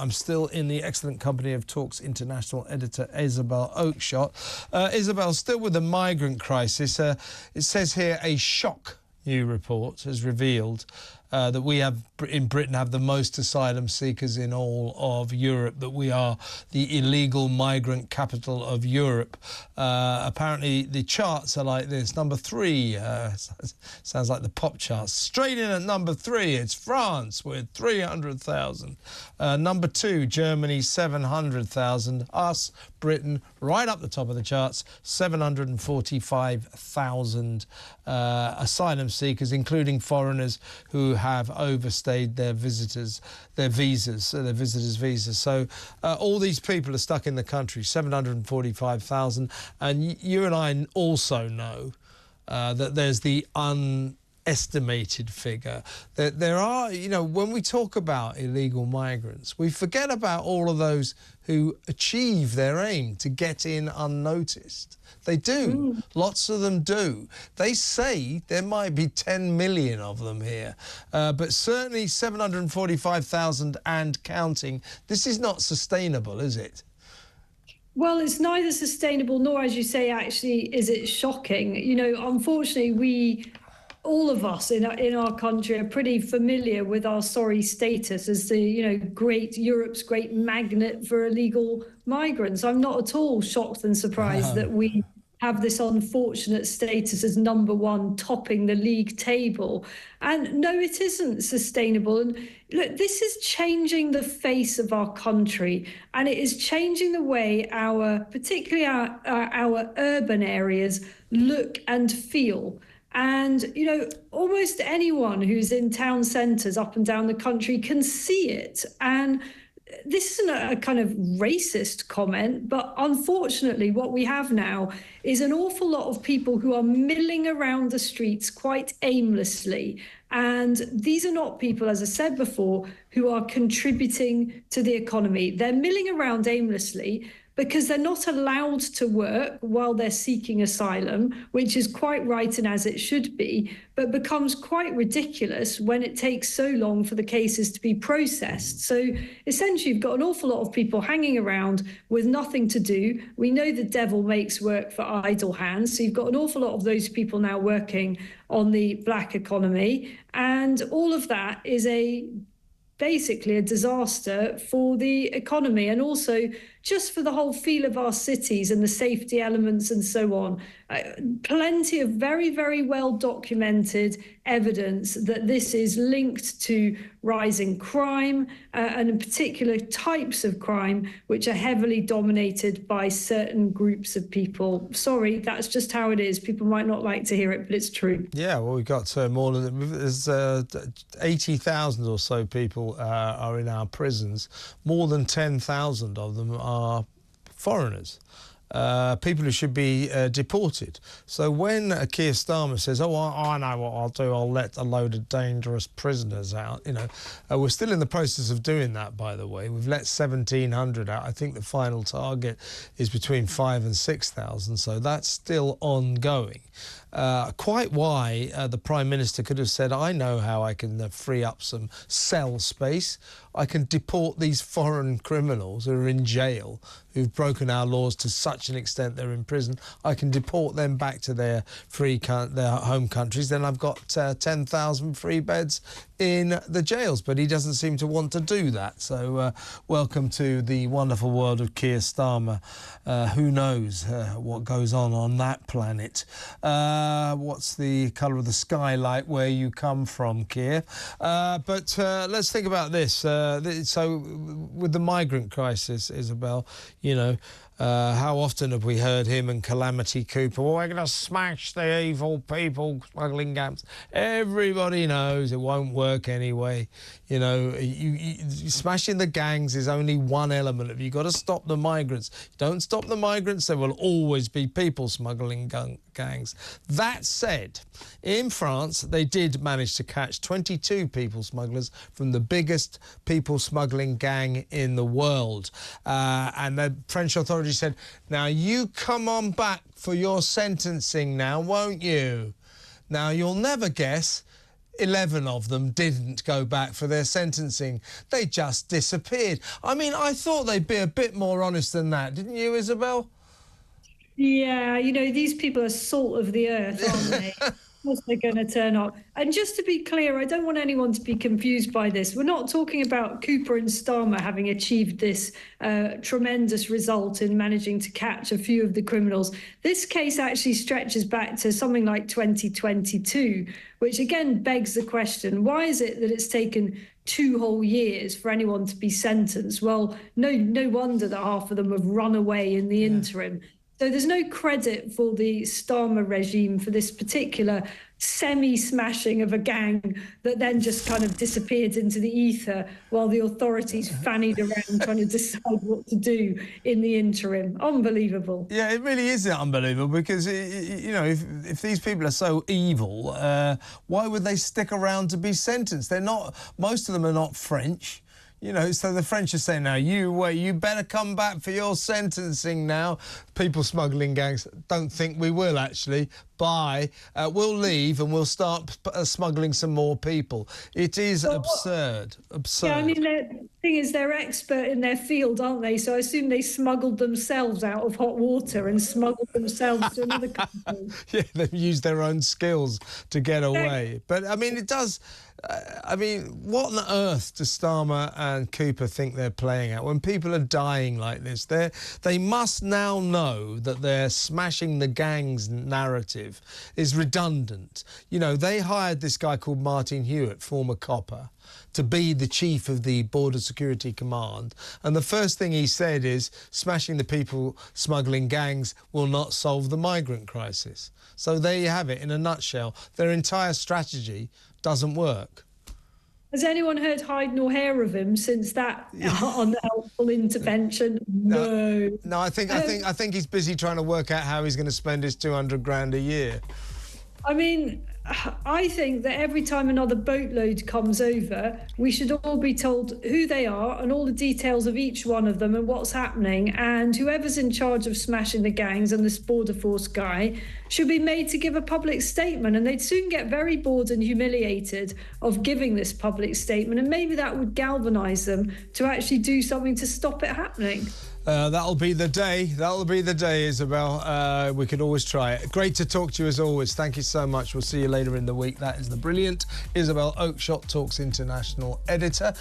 I'm still in the excellent company of Talk's international editor, Isabel Oakeshott. Isabel, still with the migrant crisis. It says here a shock new report has revealed that we have in Britain have the most asylum seekers in all of Europe, that we are the illegal migrant capital of Europe. Apparently the charts are like this. Number 3, sounds like the pop charts. Straight in at number 3, it's France with 300,000. Number 2, Germany, 700,000. Us, Britain, right up the top of the charts, 745,000 asylum seekers, including foreigners who have overstayed their visitors' visas. So all these people are stuck in the country, 745,000. And you and I also know that there's the estimated figure that there are, you know, when we talk about illegal migrants, we forget about all of those who achieve their aim to get in unnoticed. They do. Lots of them do. They say there might be 10 million of them here, but certainly 745,000 and counting. This is not sustainable, is it? Well, it's neither sustainable nor, as you say, actually, is it shocking. You know, unfortunately, all of us in our country are pretty familiar with our sorry status as the, you know, Europe's great magnet for illegal migrants. I'm not at all shocked and surprised that we have this unfortunate status as number 1, topping the league table. And no, it isn't sustainable. And look, this is changing the face of our country, and it is changing the way particularly our urban areas look and feel. And, you know, almost anyone who's in town centres up and down the country can see it. And this isn't a kind of racist comment, but unfortunately what we have now is an awful lot of people who are milling around the streets quite aimlessly. And these are not people, as I said before, who are contributing to the economy. They're milling around aimlessly because they're not allowed to work while they're seeking asylum, which is quite right and as it should be, but becomes quite ridiculous when it takes so long for the cases to be processed. So essentially, you've got an awful lot of people hanging around with nothing to do. We know the devil makes work for idle hands. So you've got an awful lot of those people now working on the black economy. And all of that is basically a disaster for the economy, and also just for the whole feel of our cities and the safety elements and so on. Plenty of very, very well documented evidence that this is linked to rising crime and in particular types of crime which are heavily dominated by certain groups of people. Sorry, that's just how it is. People might not like to hear it, but it's true. Yeah, well, we've got more than 80,000 or so people are in our prisons. More than 10,000 of them are foreigners. People who should be deported. So when Keir Starmer says, oh, I know what I'll do, I'll let a load of dangerous prisoners out, you know, we're still in the process of doing that, by the way. We've let 1,700 out. I think the final target is between 5,000 and 6,000, so that's still ongoing. Quite why the Prime Minister could have said, I know how I can free up some cell space. I can deport these foreign criminals who are in jail, who've broken our laws to such an extent they're in prison. I can deport them back to their home countries. Then I've got 10,000 free beds in the jails. But he doesn't seem to want to do that. So welcome to the wonderful world of Keir Starmer. Who knows what goes on that planet? What's the colour of the skylight where you come from, Keir? But let's think about this. So with the migrant crisis, Isabel, you know, how often have we heard him and Calamity Cooper, well, we're going to smash the evil people smuggling camps. Everybody knows it won't work anyway. You know, smashing the gangs is only one element of it. You've got to stop the migrants. Don't stop the migrants, there will always be people smuggling gangs. That said, in France, they did manage to catch 22 people smugglers from the biggest people smuggling gang in the world. And the French authorities said, now you come on back for your sentencing now, won't you? Now, you'll never guess, 11 of them didn't go back for their sentencing. They just disappeared. I mean, I thought they'd be a bit more honest than that, didn't you, Isabel? Yeah, you know, these people are salt of the earth, aren't they? Of course they're going to turn up. And just to be clear, I don't want anyone to be confused by this. We're not talking about Cooper and Starmer having achieved this tremendous result in managing to catch a few of the criminals. This case actually stretches back to something like 2022, which again begs the question, why is it that it's taken 2 whole years for anyone to be sentenced? Well, no wonder that half of them have run away in the interim. So there's no credit for the Starmer regime for this particular semi-smashing of a gang that then just kind of disappeared into the ether while the authorities fannied around trying to decide what to do in the interim. Unbelievable. Yeah, it really is unbelievable because, you know, if these people are so evil, why would they stick around to be sentenced? They're not, most of them are not French. You know, so the French are saying now, you better come back for your sentencing now. People smuggling gangs don't think we will, actually. Bye. We'll leave and we'll start smuggling some more people. It is absurd. Absurd. Yeah, I mean, the thing is, they're expert in their field, aren't they? So I assume they smuggled themselves out of hot water and smuggled themselves to another country. Yeah, they've used their own skills to get away. But, I mean, it does... I mean, what on earth does Starmer and Cooper think they're playing at when people are dying like this? They must now know that their smashing the gangs narrative is redundant. You know, they hired this guy called Martin Hewitt, former copper, to be the chief of the Border Security Command. And the first thing he said is smashing the people smuggling gangs will not solve the migrant crisis. So there you have it in a nutshell. Their entire strategy doesn't work. Has anyone heard hide nor hair of him since that unhelpful intervention? No. No, I think he's busy trying to work out how he's going to spend his 200 grand a year. I mean, I think that every time another boatload comes over, we should all be told who they are and all the details of each one of them and what's happening. And whoever's in charge of smashing the gangs and this border force guy should be made to give a public statement. And they'd soon get very bored and humiliated of giving this public statement. And maybe that would galvanise them to actually do something to stop it happening. That'll be the day. That'll be the day, Isabel. We could always try it. Great to talk to you as always. Thank you so much. We'll see you later in the week. That is the brilliant Isabel Oakeshott, Talks International editor.